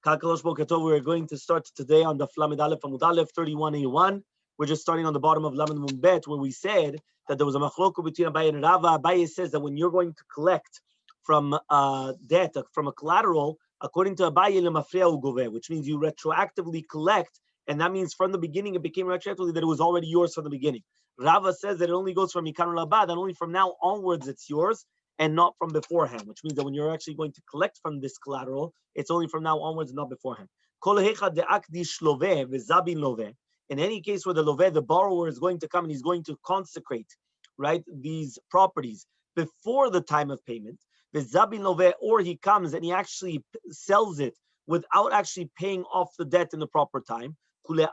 Kakalosh Boker Tov, we're going to start today on the Lamed Aleph Amud Aleph 31A1. We're just starting on the bottom of Lamed Mum Bet, where we said that there was a machloko between Abaye and Rava. Abaye says that when you're going to collect from debt, from a collateral, according to Abaye, lemafriya ugoveh, which means you retroactively collect, and that means from the beginning it became retroactively that it was already yours from the beginning. Rava says that it only goes from Mikan Rabba, that only from now onwards it's yours, and not from beforehand, which means that when you're actually going to collect from this collateral, it's only from now onwards, not beforehand. In any case where the loveh, the borrower, is going to come and he's going to consecrate, right, these properties before the time of payment, or he comes and he actually sells it without actually paying off the debt in the proper time. According to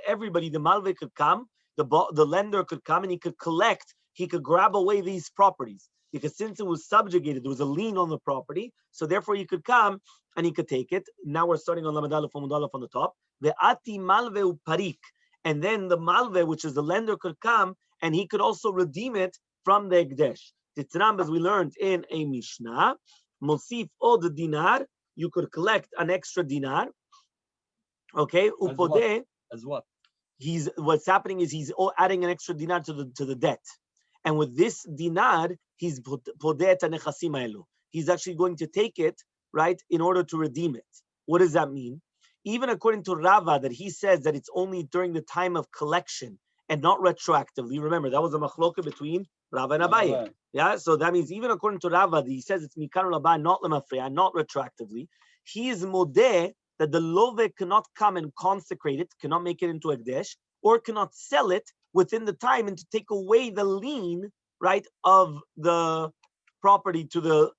everybody, the malve could come, the lender could come and he could collect, he could grab away these properties. Because since it was subjugated, there was a lien on the property, so therefore he could come and he could take it. Now we're starting on Lamed Aleph Amud Aleph on the top. The ati malve uparik, and then the malve, which is the lender, could come and he could also redeem it from the ekdesh. Titram, as we learned in a Mishnah, mosif od dinar, you could collect an extra dinar. Okay, upode. As what? What's happening is he's adding an extra dinar to the debt. And with this dinar, he's actually going to take it, right, in order to redeem it. What does that mean? Even according to Rava, that he says that it's only during the time of collection and not retroactively. Remember, that was a machloka between Rava and Abaye. Yeah, so that means even according to Rava, he says it's mikar Rabba, not lemafriya, not retroactively. He is modeh that the love cannot come and consecrate it, cannot make it into ekdesh, or cannot sell it within the time and to take away the lien, right, of the property to the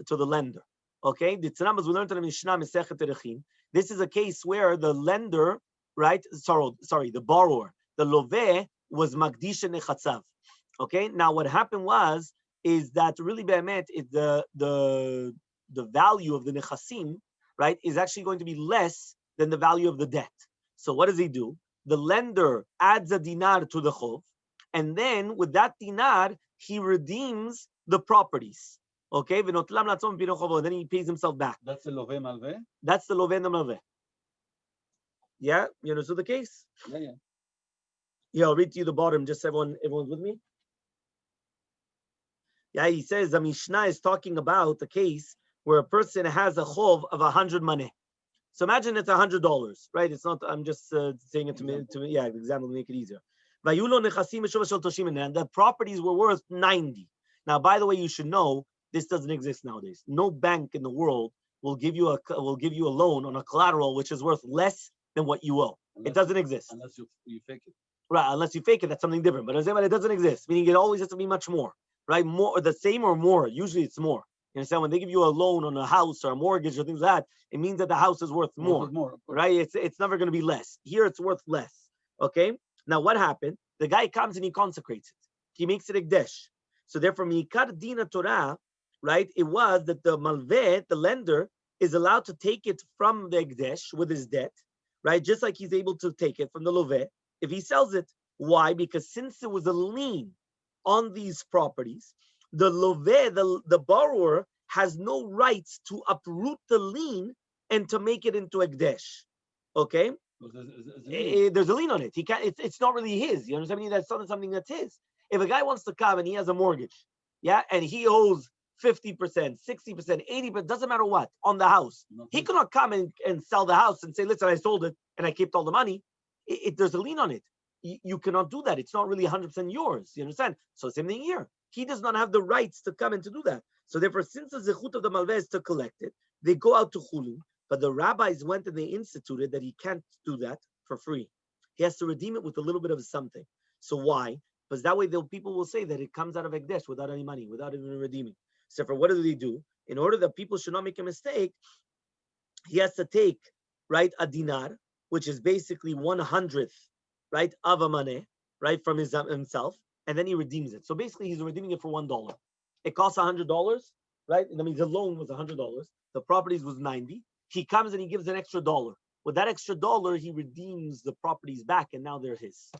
lender. Okay, the Tzanam, as we learned in the Mishnah, Masechet Pesahim, this is a case where the lender, right, sorry, the borrower, the loveh, was magdish nechatzav. Okay, now what happened is that really be'emet, the value of the nechasim, right, is actually going to be less than the value of the debt. So what does he do? The lender adds a dinar to the chov, and then with that dinar, he redeems the properties. Okay? And then he pays himself back. That's the loveh malveh? That's the loveh and the malveh. Yeah? You understood the case? Yeah. Yeah, I'll read to you the bottom, just everyone's with me. Yeah, he says the Mishnah is talking about the case where a person has a chov of 100 maneh. So imagine it's $100, right? It's not, I'm just saying it to me, yeah, example to make it easier. And the properties were worth 90. Now, by the way, you should know, this doesn't exist nowadays. No bank in the world will give you a loan on a collateral which is worth less than what you owe. It doesn't exist. Unless you fake it. Right, unless you fake it, that's something different. But it doesn't exist, meaning it always has to be much more, right? More, the same or more. Usually it's more. You understand? When they give you a loan on a house or a mortgage or things like that, it means that the house is worth more, right? It's never going to be less. Here it's worth less. Okay? Now what happened? The guy comes and he consecrates it. He makes it ekdesh. So therefore, mikar dina Torah, right? It was that the malveh, the lender, is allowed to take it from the ekdesh with his debt, right? Just like he's able to take it from the loveh if he sells it. Why? Because since there was a lien on these properties, the loveh, the borrower, has no rights to uproot the lien and to make it into ekdesh. Okay? There's a lien on it. He can't. It's not really his. You understand? That's not something that's his. If a guy wants to come and he has a mortgage, yeah, and he owes 50%, 60%, 80%, doesn't matter what, on the house, he cannot come and sell the house and say, listen, I sold it and I kept all the money. There's a lien on it. You cannot do that. It's not really 100% yours. You understand? So same thing here. He does not have the rights to come and to do that. So therefore, since the zechut of the malveh is to collect it, they go out to chulin. But the rabbis went and they instituted that he can't do that for free. He has to redeem it with a little bit of something. So why? Because that way people will say that it comes out of ekdesh without any money, without even redeeming. So for what do they do? In order that people should not make a mistake, he has to take, right, a dinar, which is basically 1/100th, right, of a money, right, from himself, and then he redeems it. So basically, he's redeeming it for $1. It costs $100, right? That means the loan was $100. The properties was 90. He comes and he gives an extra $1. With that extra $1, he redeems the properties back, and now they're his.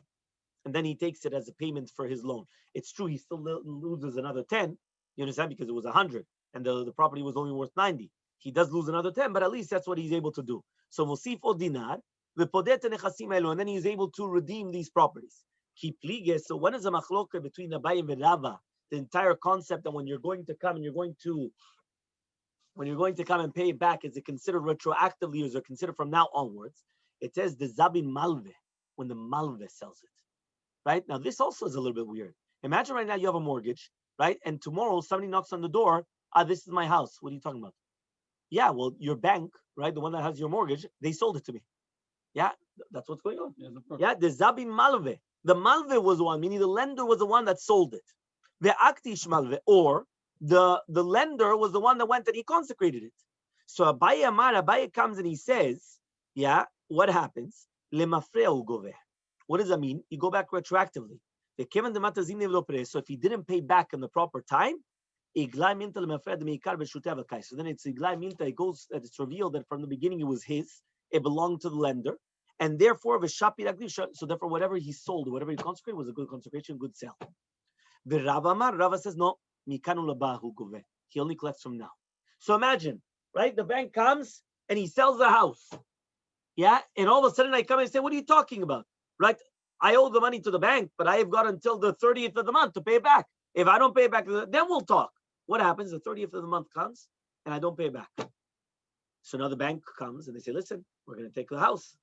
And then he takes it as a payment for his loan. It's true, he still loses another 10. You understand? Because it was 100, and the property was only worth 90. he does lose another 10, but at least that's what he's able to do. So Mosif o dinar, and then he's able to redeem these properties. So when is the machloka between Abaye and Rava? The entire concept that when you're going to come and pay it back, is it considered retroactively or is it considered from now onwards? It says the Zabi Malve, when the Malve sells it. Right? Now this also is a little bit weird. Imagine right now you have a mortgage, right? And tomorrow somebody knocks on the door, this is my house. What are you talking about? Yeah, well, your bank, right? The one that has your mortgage, they sold it to me. Yeah, that's what's going on. Yeah, the Zabi Malve. The Malve was the one, meaning the lender was the one that sold it. The Aktish Malve, or the lender was the one that went and he consecrated it. So Abaye comes and he says, yeah, what happens? Lemafreu gove. What does that mean? You go back retroactively. So if he didn't pay back in the proper time, so then it's iglai minta. It goes, it's revealed that from the beginning it was his. It belonged to the lender, and therefore so therefore whatever he sold, whatever he consecrated, was a good consecration, good sale. The Rava says no. He only collects from now. So imagine, right? The bank comes and he sells the house. Yeah, and all of a sudden I come and say, "What are you talking about?" Right? I owe the money to the bank, but I have got until the 30th of the month to pay it back. If I don't pay it back, then we'll talk. What happens? The 30th of the month comes and I don't pay it back. So now the bank comes and they say, "Listen, we're going to take the house."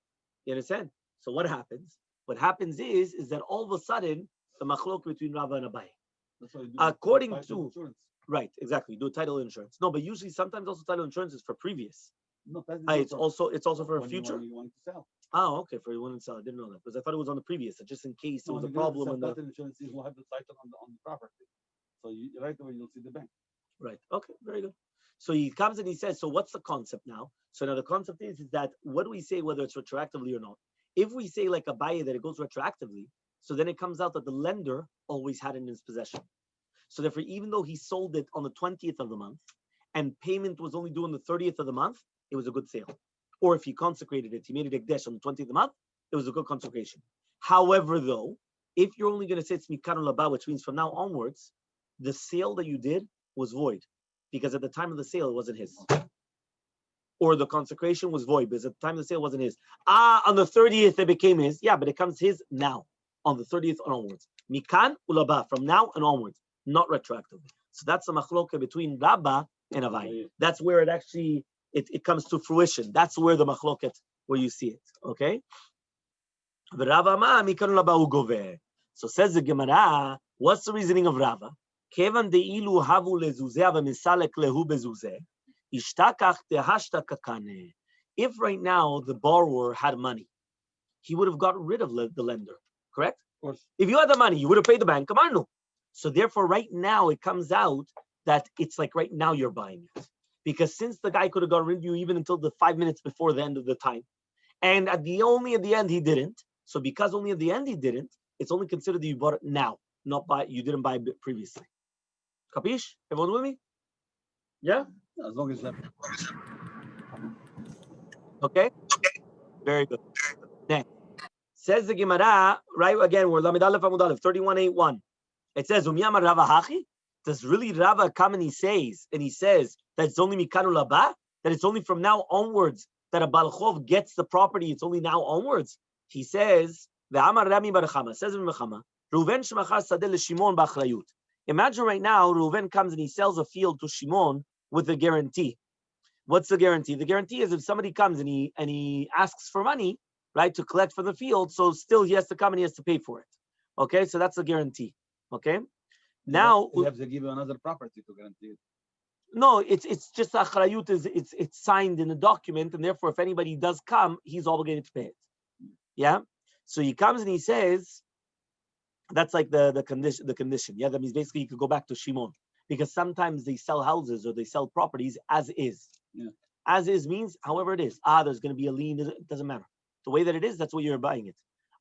You understand? So what happens? What happens is that all of a sudden the machlok between Rava and Abaye. According to right, exactly, do title insurance. No, but usually sometimes also title insurance is for previous. No, it's also for a future. You want to sell. Oh, okay, for you want to sell. I didn't know that because I thought it was on the previous, just in case there was a problem. And title insurance is will have the title on the property, so right away you'll see the bank. Right. Okay. Very good. So he comes and he says, so what's the concept now? So now the concept is that what do we say whether it's retroactively or not? If we say like Abaye that it goes retroactively, so then it comes out that the lender always had it in his possession. So therefore, even though he sold it on the 20th of the month and payment was only due on the 30th of the month, it was a good sale. Or if he consecrated it, he made it ekdesh on the 20th of the month, it was a good consecration. However, though, if you're only going to say it's mikanul laba, which means from now onwards, the sale that you did was void because at the time of the sale, it wasn't his. Or the consecration was void because at the time of the sale, it wasn't his. On the 30th, it became his. Yeah, but it comes his now on the 30th and onwards. Mikan ulaba, from now and onwards, not retroactively. So that's the machloka between Rabba and Abaye. That's where it actually, it comes to fruition. That's where the machloket, where you see it. Okay? So says the Gemara, what's the reasoning of Rava? Kevan deilu havu lezuzeh v'misalek lehu bezuzeh, ishtakach tehashta kakane. If right now the borrower had money, he would have gotten rid of the lender, correct? Of course. If you had the money, you would have paid the bank. Kamarnu. So therefore, right now it comes out that it's like right now you're buying it, because since the guy could have gotten rid of you even until the 5 minutes before the end of the time, and at the end he didn't. So because only at the end he didn't, it's only considered that you bought it now, you didn't buy it previously. Capish? Everyone with me? Yeah? As long as that. Okay? Very good. Next. Says the Gemara, right again, we're Lamed Aleph Amud Aleph, 31.8.1. It says, Umiyamar Rava Hachi? Does really Rava come and he says that it's only Mikanu Laba? That it's only from now onwards that a Baal Chov gets the property, it's only now onwards? He says, Ve'amar Rami Bar Chama, says in Mechama, Reuven shemachar sadeh leShimon b'achrayut. Imagine right now, Reuven comes and he sells a field to Shimon with a guarantee. What's the guarantee? The guarantee is if somebody comes and he asks for money, right, to collect from the field, so still he has to come and he has to pay for it. Okay, so that's a guarantee. Okay, now he has to give you another property to guarantee it. No, it's just achrayut is it's signed in a document, and therefore if anybody does come, he's obligated to pay it. Yeah, so he comes and he says. That's like the condition. Yeah, that means basically you could go back to Shimon because sometimes they sell houses or they sell properties as is. Yeah. As is means however it is. There's going to be a lien. It doesn't matter. The way that it is, that's what you're buying it.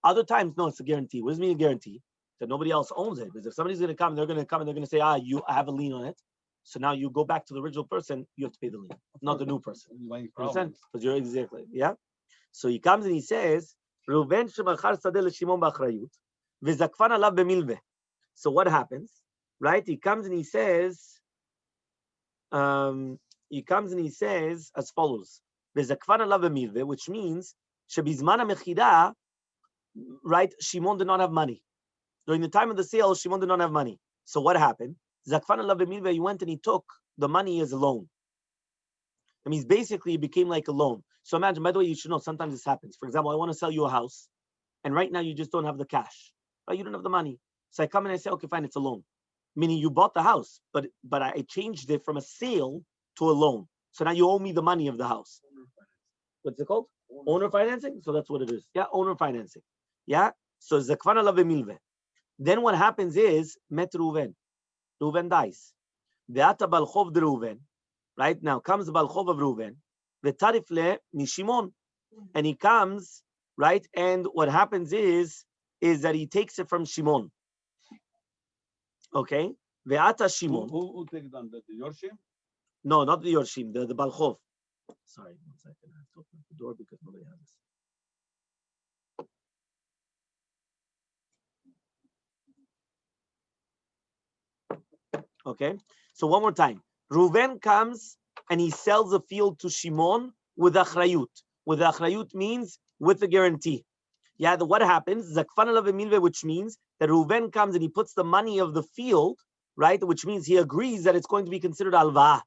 Other times, no, it's a guarantee. What does it mean a guarantee? That nobody else owns it. Because if somebody's going to come, they're going to say, I have a lien on it. So now you go back to the original person, you have to pay the lien, not the new person. Because you're exactly, yeah. So he comes and he says, Reuven shemachar sadeh leShimon b'achrayut. So what happens, right? He comes and he says, he comes and he says as follows: "Bezakvan alav b'milveh," which means shebizman ha'mechira, right? Shimon did not have money during the time of the sale. Shimon did not have money. So what happened? Zakvan alav b'milveh. He went and he took the money as a loan. That means basically it became like a loan. So imagine, by the way, you should know sometimes this happens. For example, I want to sell you a house, and right now you just don't have the cash, right? You don't have the money. So I come and I say, okay, fine, it's a loan. Meaning you bought the house, but I changed it from a sale to a loan. So now you owe me the money of the house. What's it called? Owner financing. So that's what it is. Yeah, owner financing. Yeah. So zakvan alav b'milveh. Then what happens is met Reuven. Reuven dies. Ve'ata balchov de Reuven. Right now comes the balchov of Reuven. Ve'tarif le mishimon. And he comes, right? And what happens is that he takes it from Shimon. Okay? Ve'ata Shimon. Who takes it on the Yorshim? No, not the Yorshim, the balchov. Sorry, 1 second. I have to open the door because nobody has this. Okay, so one more time. Reuven comes and he sells a field to Shimon with achrayut. With achrayut means with a guarantee. Yeah, what happens? Zakfan alav b'milveh, which means that Reuven comes and he puts the money of the field, right? Which means he agrees that it's going to be considered alvah.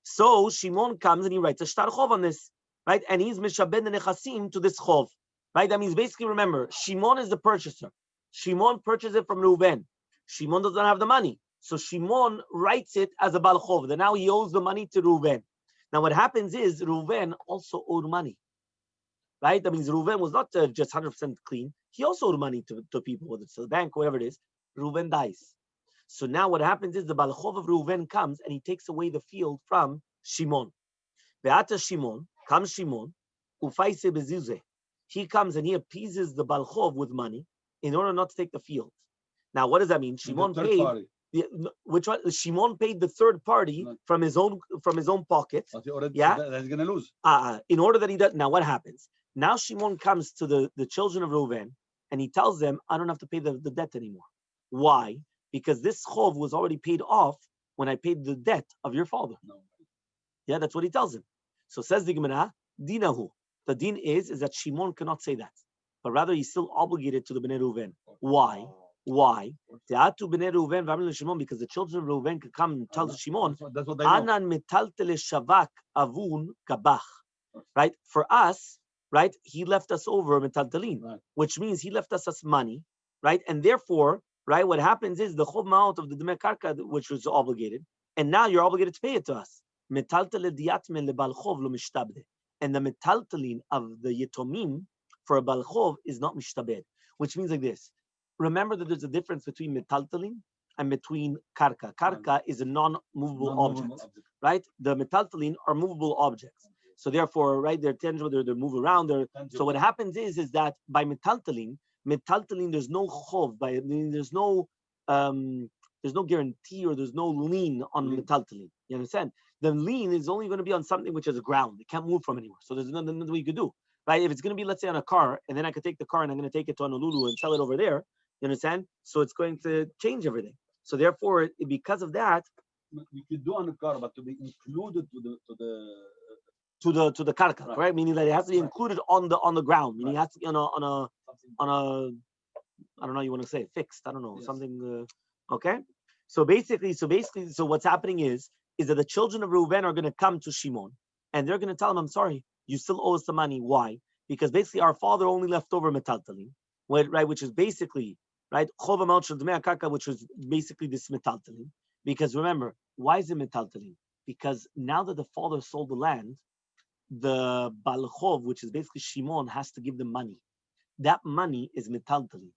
So Shimon comes and he writes a shtar chov on this, right? And he's mishabed the nechasim to this chov, right? That means basically, remember, Shimon is the purchaser. Shimon purchased it from Reuven. Shimon doesn't have the money. So Shimon writes it as a balchov. Then now he owes the money to Reuven. Now what happens is Reuven also owed money, right? That means Reuven was not just 100% clean. He also owed money to people, whether it's to the bank, whatever it is. Reuven dies. So now what happens is the balchov of Reuven comes and he takes away the field from Shimon. Ve'ata Shimon, comes Shimon, ufaise bezuzeh. He comes and he appeases the balchov with money in order not to take the field. Now what does that mean? Shimon paid. Which one? Shimon paid the third party from his own pocket. Yeah, that's gonna lose. In order that he does. Now what happens? Now Shimon comes to the children of Reuven and he tells them, I don't have to pay the debt anymore. Why? Because this chov was already paid off when I paid the debt of your father. No. Yeah, that's what he tells him. So says the Gemara, dinahu. The din is that Shimon cannot say that, but rather he's still obligated to the Bnei Reuven. Why? Why? Because the children of Reuven could come and tell Shimon, Anan metaltele shavak avun kabach. Right? For us, right, he left us over metaltalin, which means he left us as money, right? And therefore, right, what happens is the chov ma'ot of the Dmei Karka, which was obligated, and now you're obligated to pay it to us. Metaltele diatme lebalchov lo mishtabde. And the metaltalin of the yetomim for a balchov is not mishtabed, which means like this. Remember that there's a difference between metaltalin and between karka. Karka is a non-movable object, right? The metaltalin are movable objects. So therefore, right, they're tangible, they move around. So what happens is that by metaltalin, there's no chov, there's no guarantee or there's no lien on metaltalin. You understand? The lien is only going to be on something which is a ground. It can't move from anywhere. So there's nothing that we could do, right? If it's going to be, let's say, on a car, and then I could take the car and I'm going to take it to Honolulu and sell it over there. You understand? So it's going to change everything. So therefore, because of that, you could do on the car, but to be included to the karka, right? Meaning that it has to be included on the ground. Meaning it has to be on a I don't know. You want to say fixed? I don't know, something. Okay. So basically, what's happening is that the children of Reuven are going to come to Shimon and they're going to tell him, "I'm sorry, you still owe us the money. Why? Because basically our father only left over metaltalin, right? Which is basically right chov ha'ma'ot shel dmei karka, which was basically this metaltalin. Because remember, why is it metaltalin? Because now that the father sold the land, the balchov, which is basically Shimon, has to give them money. That money is metaltalin,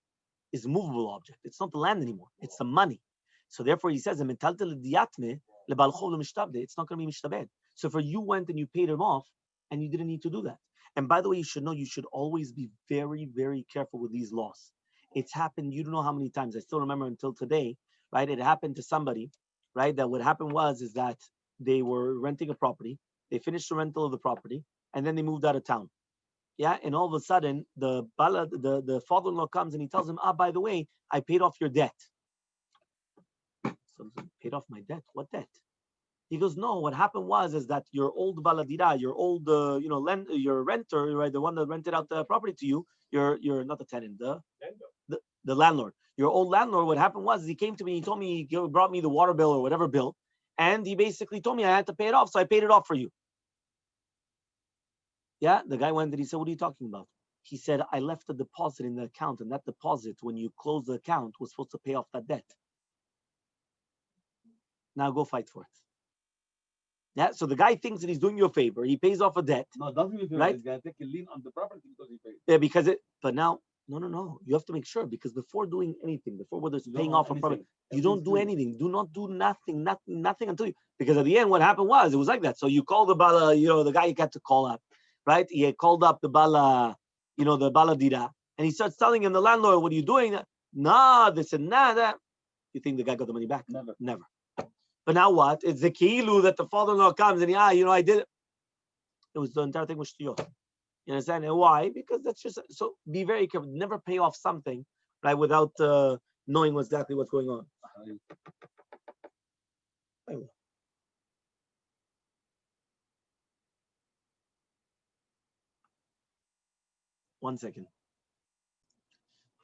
is a movable object. It's not the land anymore. It's the money. So therefore, he says, metaltalin diatme lebalchov lemishtabde. It's not going to be mishtabed. So for you went and you paid him off, and you didn't need to do that. And by the way, you should know, you should always be very, very careful with these laws. It's happened, you don't know how many times. I still remember until today, right? It happened to somebody, right? That what happened is that they were renting a property. They finished the rental of the property, and then they moved out of town. Yeah, and all of a sudden, the father-in-law comes and he tells him, by the way, I paid off your debt. So paid off my debt? What debt? He goes, no, what happened is that your old baladira, your old, your renter, right, the one that rented out the property to you, you're not the tenant, the landlord. Your old landlord, what happened was he came to me, he told me, he brought me the water bill or whatever bill, and he basically told me I had to pay it off, so I paid it off for you. Yeah, the guy went and he said, what are you talking about? He said, I left a deposit in the account, and that deposit, when you close the account, was supposed to pay off that debt. Now go fight for it. Yeah, so the guy thinks that he's doing you a favor. He pays off a debt. No, doesn't mean right? He's gonna take a lien on the property because he paid. Yeah, but now, no. You have to make sure, because before doing anything, before whether it's paying off a property, you don't do anything. Do not do nothing until you, because at the end, what happened it was like that. So you call the bala, the guy you got to call up, right? He had called up the bala, the baladira, and he starts telling him, the landlord, what are you doing? Nah, this and that. You think the guy got the money back? Never. But now what? It's the kilu that the father-in-law comes and I did it. It was the entire thing was shtiyot. You understand? And why? Because that's just, so be very careful. Never pay off something, right, without knowing exactly what's going on. One second.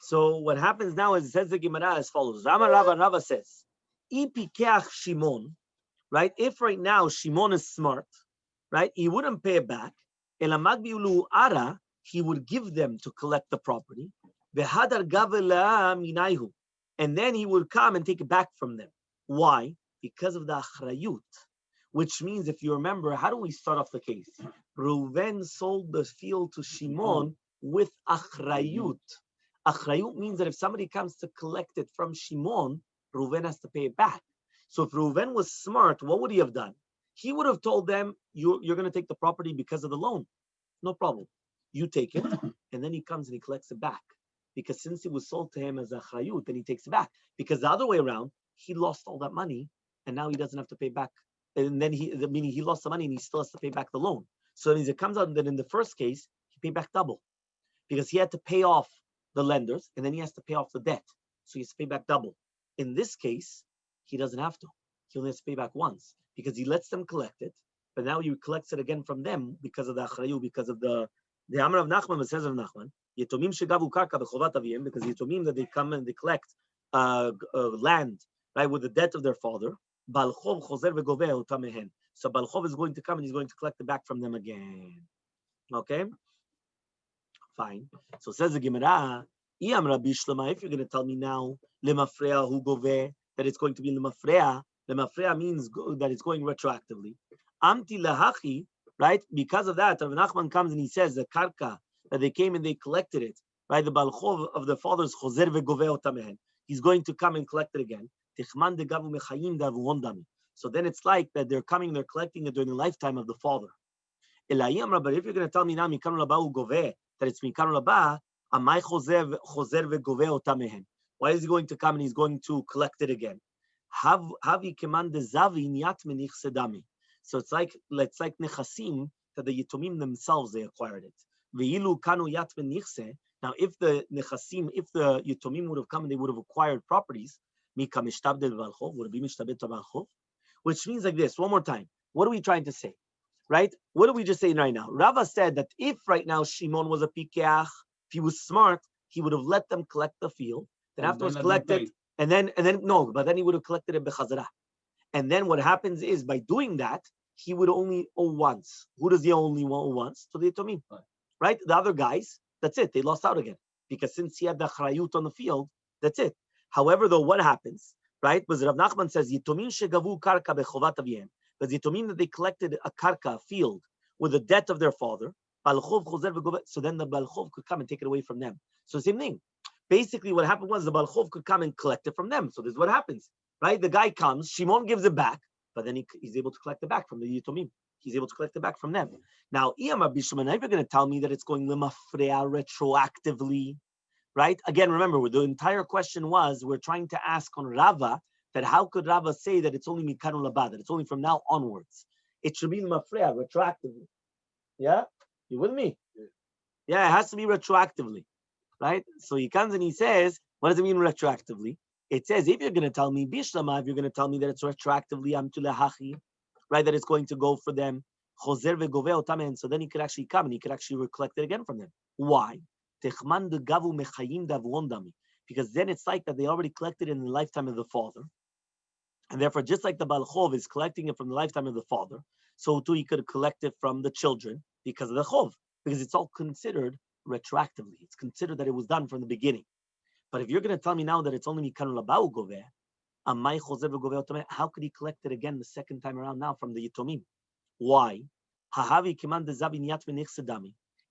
So what happens now is, it says the Gemara as follows. Rava says, Ipikeach Shimon, right? If right now Shimon is smart, right, he wouldn't pay it back. Elamagbiulu ara, he would give them to collect the property. Vehadar gavela minayhu, and then he would come and take it back from them. Why? Because of the achrayut, which means, if you remember, how do we start off the case? Reuven sold the field to Shimon with achrayut. Achrayut means that if somebody comes to collect it from Shimon, Reuven has to pay it back. So if Reuven was smart, what would he have done? He would have told them, you're going to take the property because of the loan. No problem. You take it, and then he comes and he collects it back. Because since it was sold to him as a chayut, then he takes it back. Because the other way around, he lost all that money, and now he doesn't have to pay back. And then meaning he lost the money, and he still has to pay back the loan. So as it comes out that in the first case, he paid back double. Because he had to pay off the lenders, and then he has to pay off the debt. So he has to pay back double. In this case, he doesn't have to. He only has to pay back once, because he lets them collect it, but now he collects it again from them because of the achrayu, because of the Amar of Nachman, says of Nachman, Yetomim shegavu karka b'chovat aviyim, because Yetomim that they come and they collect land, right, with the debt of their father, Balchov chozer v'goveh otam mehen. So Balchov is going to come and he's going to collect it back from them again. Okay? Fine. So says the Gemara, Iyam Rabbi Shlema, if you're going to tell me now, lemafreya hu goveh, that it's going to be lemafreya, lemafreya means that it's going retroactively. Amti lahachi, right? Because of that, Rav Nachman comes and he says the karka, that they came and they collected it, right? The balchov of the fathers, chozer v'goveh otamehen. He's going to come and collect it again. Tichman de gavu mechayim davu hondami. So then it's like that they're collecting it during the lifetime of the father. Elayim, but if you're going to tell me now, mikanu labau goveh, that it's mikanu labah, amai chozer v'goveh otamehen. Why is he going to come and he's going to collect it again? Havi keman de zavi niat menich sedami. So it's like nechasim, that the Yitomim themselves, they acquired it. Ve'ilu kanu yat benichse. Now, if the nechasim, if the Yitomim would have come and they would have acquired properties, mika mishtabdel balchov, would it be mishtabdel balchov? Which means like this, one more time. What are we trying to say? Right? What are we just saying right now? Rava said that if right now Shimon was a pikeach, if he was smart, he would have let them collect the field, then afterwards collect it, and then no, but then he would have collected it bechazara. And then what happens is, by doing that, he would only owe once. Who does he only owe once? To the Yitomim. Right? The other guys, that's it. They lost out again. Because since he had the achrayut on the field, that's it. However, though, what happens? Right? Because Rav Nachman says, Yitomim shegavu karka bechovat aviyem. Because Yitomim that they collected a karka, a field, with the debt of their father, balchov chozer v'goveh, so then the balchov could come and take it away from them. So same thing. Basically, what happened was the balchov could come and collect it from them. So this is what happens. Right? The guy comes, Shimon gives it back, but then he's able to collect it back from the Yitomim. He's able to collect it back from them. Now, Iyam Rabbi Shimon, if you're going to tell me that it's going lemafreya retroactively, right? Again, remember, the entire question was, we're trying to ask on Rava, that how could Rava say that it's only mikanu labah, that it's only from now onwards? It should be lemafreya retroactively. Yeah? You with me? Yeah, it has to be retroactively. Right? So he comes and he says, what does it mean retroactively? It says, if you're going to tell me bishlama, if you're going to tell me that it's retroactively, amtulahachi, right, that it's going to go for them. Choser vegoveh otam, and so then he could actually come and he could actually collect it again from them. Why? Techman de gavu mechayim davron dami. Because then it's like that they already collected it in the lifetime of the father. And therefore, just like the Baal Chov is collecting it from the lifetime of the father, so too he could collect it from the children because of the Chov, because it's all considered retroactively. It's considered that it was done from the beginning. But if you're going to tell me now that it's only Mikan Labau Goveh, how could he collect it again the second time around now from the Yitomim? Why?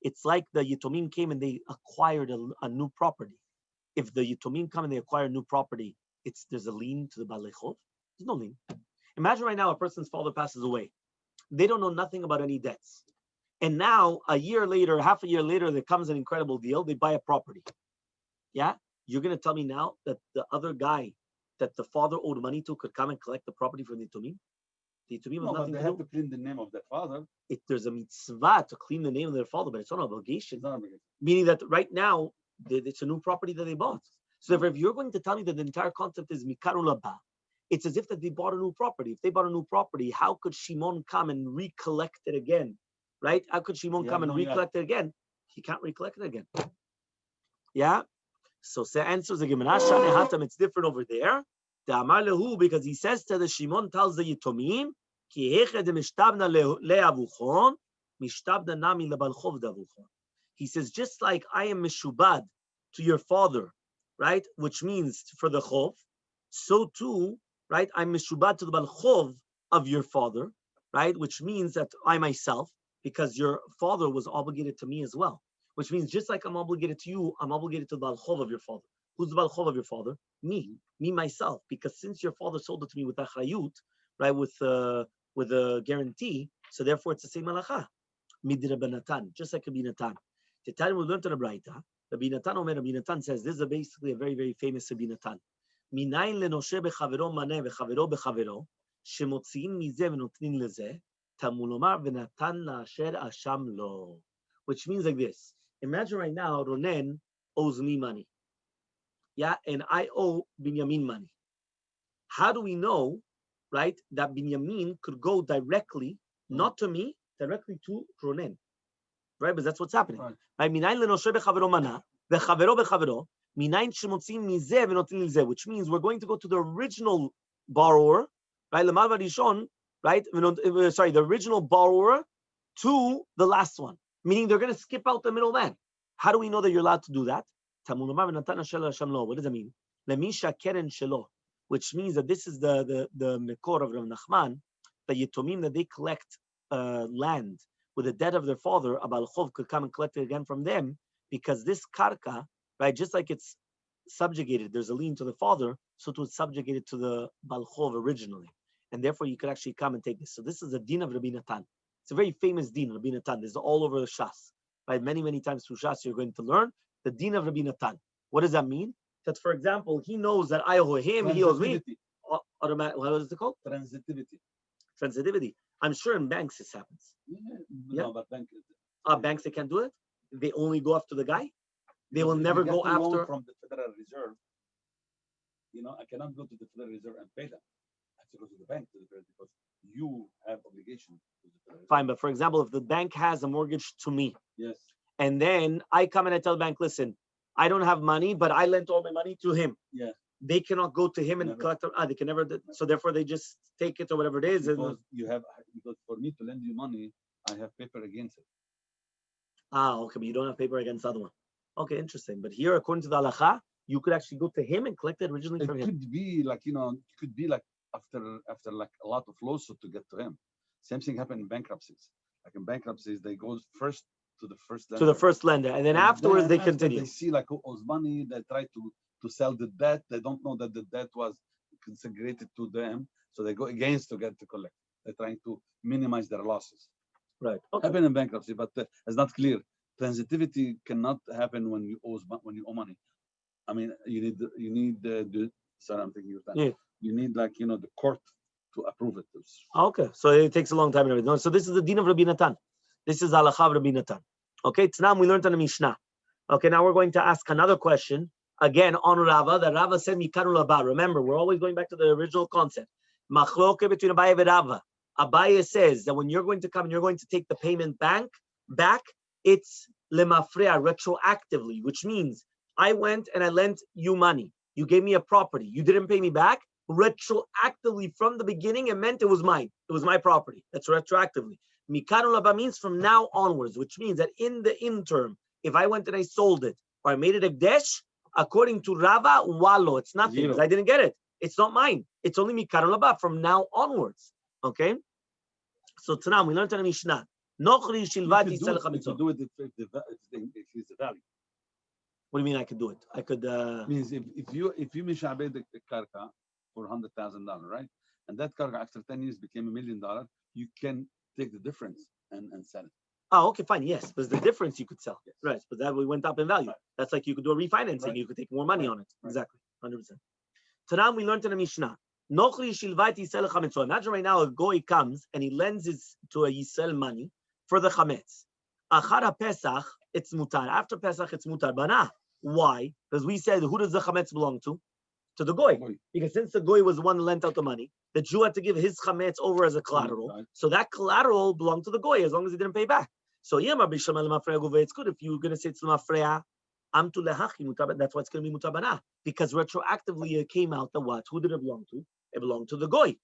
It's like the Yitomim came and they acquired a new property. If the Yitomim come and they acquire a new property, there's a lien to the Baal Chov. There's no lien. Imagine right now a person's father passes away. They don't know nothing about any debts. And now, a year later, half a year later, there comes an incredible deal. They buy a property. Yeah? You're going to tell me now that the other guy that the father owed money to could come and collect the property from the Yitomim? The Yitomim have nothing to do. They have to clean the name of their father. There's a mitzvah to clean the name of their father, but it's not an obligation. It's not an obligation. Meaning that right now, it's a new property that they bought. So therefore, if you're going to tell me that the entire concept is Mikaru Laba, it's as if that they bought a new property. If they bought a new property, how could Shimon come and recollect it again? Right? How could Shimon come and recollect it again? He can't recollect it again. Yeah? So the answer is again, it's different over there. Because he says to the Shimon tells the Yitomim, he says, just like I am mishubad to your father, right? Which means for the chov, so too, right? I'm mishubad to the Baal Chov of your father, right? Which means that I myself, because your father was obligated to me as well. Which means just like I'm obligated to you, I'm obligated to the Baal Chov of your father. Who's the Baal Chov of your father? Me myself. Because since your father sold it to me with achrayut, right, with a guarantee, so therefore it's the same halacha. Midrabanatan, just like Rabbi Natan. The time we learned in the Braita, Rabbi Natan says this is basically a very, very famous Rabbi Natan. Minayin lenoshe bechavero maneh bechavero bechavero shemotziim mizeh v'notnin lezeh tamul lomar v'natan la'asher asham lo. Which means like this. Imagine right now Ronen owes me money. Yeah, and I owe Binyamin money. How do we know, right, that Binyamin could go directly, not to me, directly to Ronen? Right, because that's what's happening. Right? Which means we're going to go to the original borrower, right? Right? The original borrower to the last one. Meaning they're going to skip out the middleman. How do we know that you're allowed to do that? What does that mean? Which means that this is the Mekor of Rav Nachman, the Yitomim, that they collect land with the debt of their father, a Baal Chov could come and collect it again from them, because this karka, right, just like it's subjugated, there's a lien to the father, so to it's subjugated to the Baal Chov originally. And therefore you could actually come and take this. So this is a din of Rabbi Natan. It's a very famous din, Rabbi Natan. This is all over the Shas. Right? Many, many times through Shas you're going to learn the din of Rabbi Natan. What does that mean? That, for example, he knows that I owe him, he owes me. Automatic, what is it called? Transitivity. I'm sure in banks this happens. Yeah. No, but banks, they can't do it? They only go after the guy? They will never go after... From the Federal Reserve, I cannot go to the Federal Reserve and pay them. I have to go to the bank because you have obligation to the Federal Reserve. Fine, but for example, if the bank has a mortgage to me, yes, and then I come and I tell the bank, listen, I don't have money, but I lent all my money to him. Yeah. They cannot go to him and collect it. They can never. So therefore, they just take it or whatever it is. Because for me to lend you money, I have paper against it. Okay, but you don't have paper against the other one. Okay, interesting. But here, according to the halacha, you could actually go to him and collect it originally from him. It could be like after like a lot of lawsuits to get to him. Same thing happened in bankruptcies. Like in bankruptcies, they go first to the first lender. To the first lender, and then afterwards they continue. They see like who owes money. They try to sell the debt. They don't know that the debt was consigned to them, so they go against to get to collect. They're trying to minimize their losses. Right. Okay. Happen in bankruptcy, but it's not clear. Transitivity cannot happen when you owe money. I mean, you need the. Sorry, I'm thinking of that. Yeah. You need the court to approve it. Okay, so it takes a long time and everything. So this is the din of Rabbi Natan. This is halacha of Rabbi Natan. Okay, Tznam we learned on the Mishnah. Okay, now we're going to ask another question again on Rava. That Rava said Mikanu Laba. Remember, we're always going back to the original concept. Machloke between Abaye and Rava. Abaye says that when you're going to come and you're going to take the payment back, it's lemafrea, retroactively, which means I went and I lent you money. You gave me a property. You didn't pay me back. Retroactively from the beginning, it meant it was mine. It was my property. That's retroactively. Mikanu laba means from now onwards, which means that in the interim, if I went and I sold it or I made it a desh, according to Rava, wallo, it's nothing because I didn't get it. It's not mine. It's only mikanu laba from now onwards. Okay? So Tanam, we learned in the Mishnah. Nochri shilvati selech You could do it if it's the value. What do you mean I could do it? I could means if you mishabed the karka for $100,000, right? And that karka after 10 years became $1 million, you can take the difference and sell it. Oh, okay, fine. Yes, but the difference you could sell. Yes. Right. But that went up in value. Right. That's like you could do a refinancing. Right. You could take more money on it. Right. Exactly. 100%. Tanam, we learned in the Mishnah. Imagine right now a goy comes and he lends to a Yisrael money for the chametz. Achara Pesach, it's mutar. After Pesach, it's mutar bana. Why? Because we said, who does the chametz belong to? To the goy. Because since the goy was the one who lent out the money, the Jew had to give his chametz over as a collateral. Right. So that collateral belonged to the goy as long as he didn't pay back. So it's good if you're going to say it's lemafrea. That's why it's going to be mutabana. Because retroactively it came out that what? Who did it belong to? It belonged to the goy,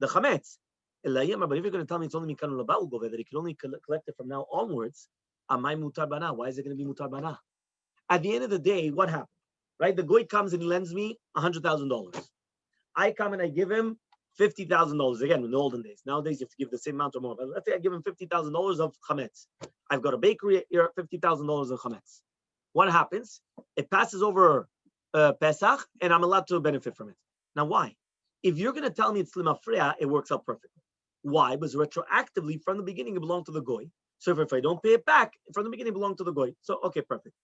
the chametz. But if you're going to tell me it's only mikanu labau gove, that he can only collect it from now onwards, amay mutabana. Why is it going to be mutabana? At the end of the day, what happened? Right? The goy comes and he lends me $100,000. I come and I give him $50,000. Again, in the olden days. Nowadays, you have to give the same amount or more. But let's say I give him $50,000 of chametz. I've got a bakery here, $50,000 of chametz. What happens? It passes over Pesach, and I'm allowed to benefit from it. Now, why? If you're going to tell me it's limafrea, it works out perfectly. Why? Because retroactively, from the beginning, it belonged to the goy. So if I don't pay it back, from the beginning, it belonged to the goy. So, okay, perfect.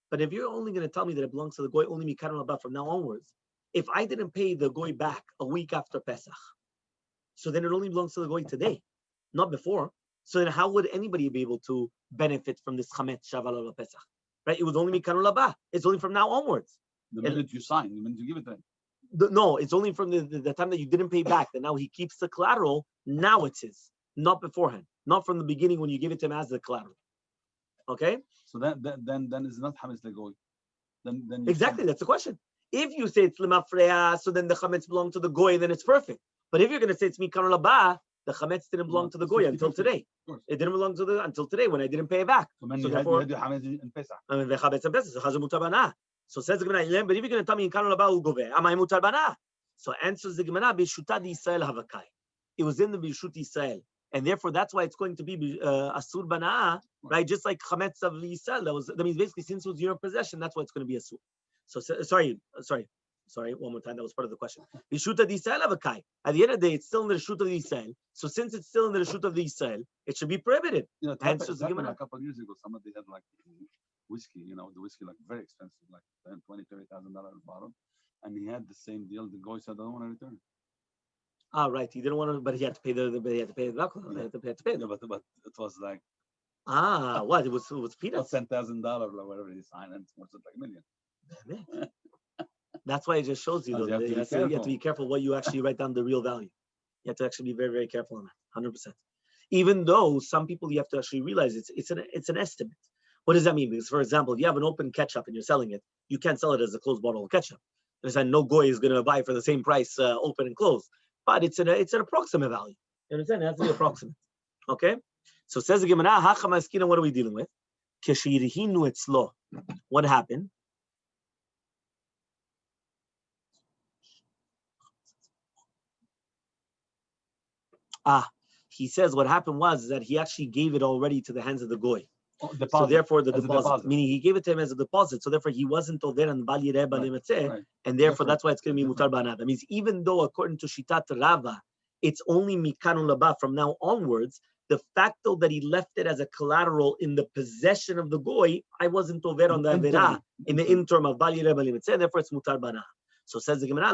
But if you're only going to tell me that it belongs to the goy, only mikanu laba from now onwards, if I didn't pay the goy back a week after Pesach, so then it only belongs to the goy today, not before. So then how would anybody be able to benefit from this chametz shaval al Pesach? Right? It was only mikanu laba. It's only from now onwards. The minute you sign, the minute you give it to him. No, it's only from the time that you didn't pay back, that now he keeps the collateral. Now it's his, not beforehand, not from the beginning when you give it to him as the collateral. Okay? So then it's not chametz legoy. Then exactly, that's the question. If you say it's lemafrea, so then the chametz belong to the goy, then it's perfect. But if you're going to say it's mikanu laba, the chametz didn't belong to the goy until today. It didn't belong to until today when I didn't pay it back. So therefore, you had in Pesach. I mean, the chametz and Pesach, so chazar mutabana. So says the Gemara, but if you're going to tell me mikanu laba ugove, am I mutabana? So answers the Gemara, bishuta di Israel havakai. It was in the bishut Israel, and therefore that's why it's going to be asur bana, right? Just like chametz of Israel. That means basically since it was your possession, that's why it's going to be asur. So sorry, one more time. That was part of the question. Bishuta di Israel havakai. At the end of the day, it's still in the reshut of the Israel. So since it's still in the reshut of the Israel, it should be prohibited. You know, answers the Gemara. A couple of years ago, somebody had like whiskey, the whiskey like very expensive, like $20,000, $30,000 a bottle, and he had the same deal. The guy said, "I don't want to return." Ah, right. He didn't want to, but he had to pay the alcohol. Yeah. He had to pay it. Yeah, but it was like what? It was peanuts. $10,000 or whatever he signed, and it was like $1 million. That's why it just shows you, though, you have to be careful what you actually write down the real value. You have to actually be very, very careful on that, 100%. Even though some people you have to actually realize it's an estimate. What does that mean? Because, for example, if you have an open ketchup and you're selling it, you can't sell it as a closed bottle of ketchup. No goy is going to buy for the same price, open and closed. But it's an approximate value. You understand? It has to be approximate. Okay? So says the Gemara, what are we dealing with? What happened? He says what happened was that he actually gave it already to the hands of the goy. So therefore the deposit, meaning he gave it to him as a deposit. So therefore he wasn't over and bali reba lemetzeh, and therefore that's why it's going to be mutar bana. That means even though according to Shitat Rava, it's only mikanu laba from now onwards, the fact though that he left it as a collateral in the possession of the goy, I wasn't over on the avera in the interim of bali reba lemetzeh, and therefore it's mutar bana. So says the Gemara,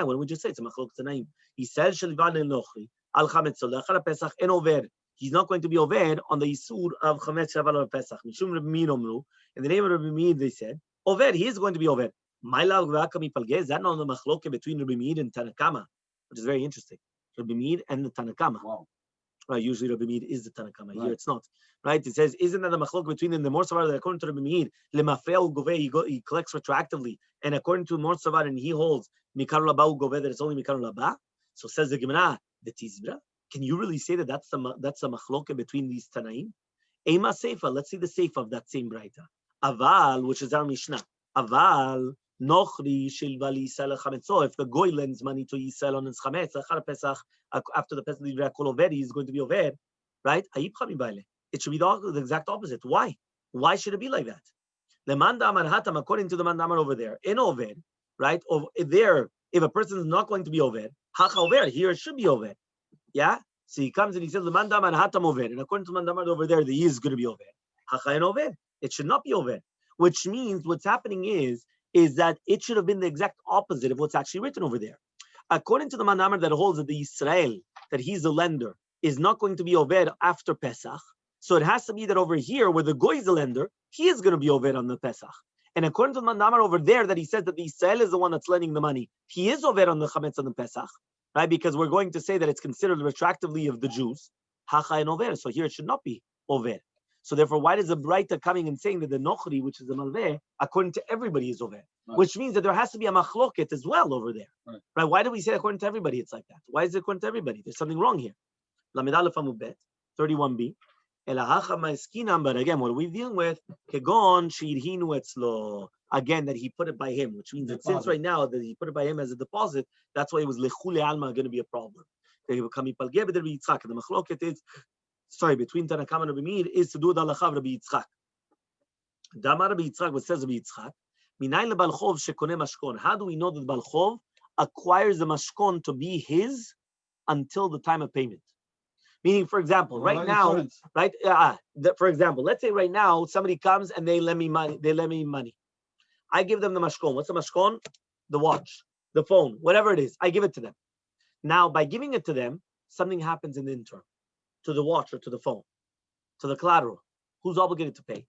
what would you say? It's a machlok tanaim. He said shelivan enochi al chametz lechar pesach en over. He's not going to be over on the Yisur of Chametz Shaval or Pesach. Mishum Rabbi Meir Omru. In the name of Rabbi Meir, they said, over, he is going to be over. Is that not the machloke between Rabbi Meir and Tanakama? Which is very interesting. Rabbi Meir and the Tanakama. Wow. Right, usually Rabbi Meir is the Tanakama. Right. Here it's not. Right, it says, isn't that the machlok between them? The more savar that according to Rabbi Meir, lemafre'u goveh, he collects retroactively, and according to more savar, and he holds mikaru labau goveh that it's only mikaru laba. So says the Gemara, the Tizbra. Can you really say that that's the machlok between these Tanaim? Ema seifa. Let's see the seifa of that same Braita. Aval, which is our Mishnah. Aval. Nochri shilva liyisrael chametzo. If the goy lends money to Yisrael on his chametz, after the Pesach kol oved, he's going to be oved, right? It should be the exact opposite. Why? Why should it be like that? The manda amar hatam, according to the manda amar over there, in oved, right? There, if a person is not going to be oved, hacha over here it should be oved. Yeah. So he comes and he says the manda amar hatam oved, and according to the manda amar over there, the is going to be oved. Hacha and oved. It should not be oved, which means what's happening is that it should have been the exact opposite of what's actually written over there. According to the Manamar that holds that the Israel, that he's a lender, is not going to be Oved after Pesach, so it has to be that over here, where the Goy is the lender, he is going to be Oved on the Pesach. And according to the Manamar over there, that he says that the Israel is the one that's lending the money, he is Oved on the Chametz on the Pesach, right? Because we're going to say that it's considered retroactively of the Jews, Hacha and Oved. So here it should not be Oved. So therefore, why does the Braita coming and saying that the Nochri, which is the Malveh, according to everybody is Oved? Right. Which means that there has to be a machloket as well over there. Right? Why do we say according to everybody it's like that? Why is it according to everybody? There's something wrong here. Lamed Aleph Amud Bet, 31b. But again, what are we dealing with? Kegon shirhinu etzlo. Again, that he put it by him, which means that since right now that he put it by him as a deposit, that's why it was lechule alma going to be a problem. The machloket is, between Tanakam and Rabbi Meir is to do the halacha of Rabbi Yitzchak. Damar Rabbi Yitzchak, what says Rabbi Yitzchak, Minayin lebal chov shekone mashkon. How do we know that bal chov acquires the mashkon to be his until the time of payment? Meaning, for example, right now, right? For example, let's say right now somebody comes and they lend me money. I give them the mashkon. What's the mashkon? The watch, the phone, whatever it is. I give it to them. Now, by giving it to them, something happens in the interim. To the watch or to the phone, to the collateral. Who's obligated to pay?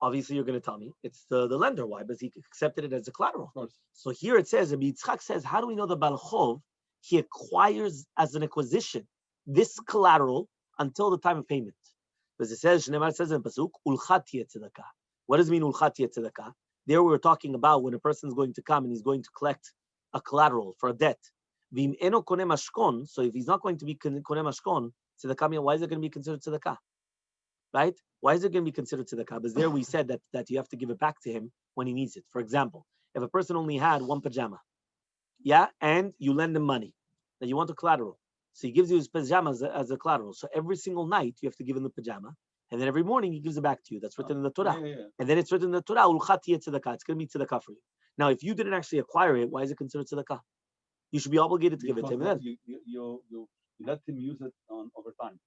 Obviously, you're going to tell me it's the lender. Why? Because he accepted it as a collateral. So here it says, Rabbi Yitzchak says, how do we know the Bal Chov? He acquires as an acquisition this collateral until the time of payment. Because it says in Pasuk, Ulchat tzedakah. What does it mean, Ulchat tzedakah? There we were talking about when a person is going to come and he's going to collect a collateral for a debt. V'im eno koneh mashkon. So if he's not going to be koneh mashkon, tzedakah, why is it going to be considered tzedakah? Right? Why is it going to be considered tzedakah? Because there we said that you have to give it back to him when he needs it. For example, if a person only had one pajama, yeah, and you lend him money, then you want a collateral. So he gives you his pajama as a collateral. So every single night you have to give him the pajama, and then every morning he gives it back to you. That's written in the Torah. And then it's written in the Torah, Ulchat tzedakah. It's going to be tzedakah for you. Now, if you didn't actually acquire it, why is it considered tzedakah? You should be obligated to give it to him. Then You let him use it over time.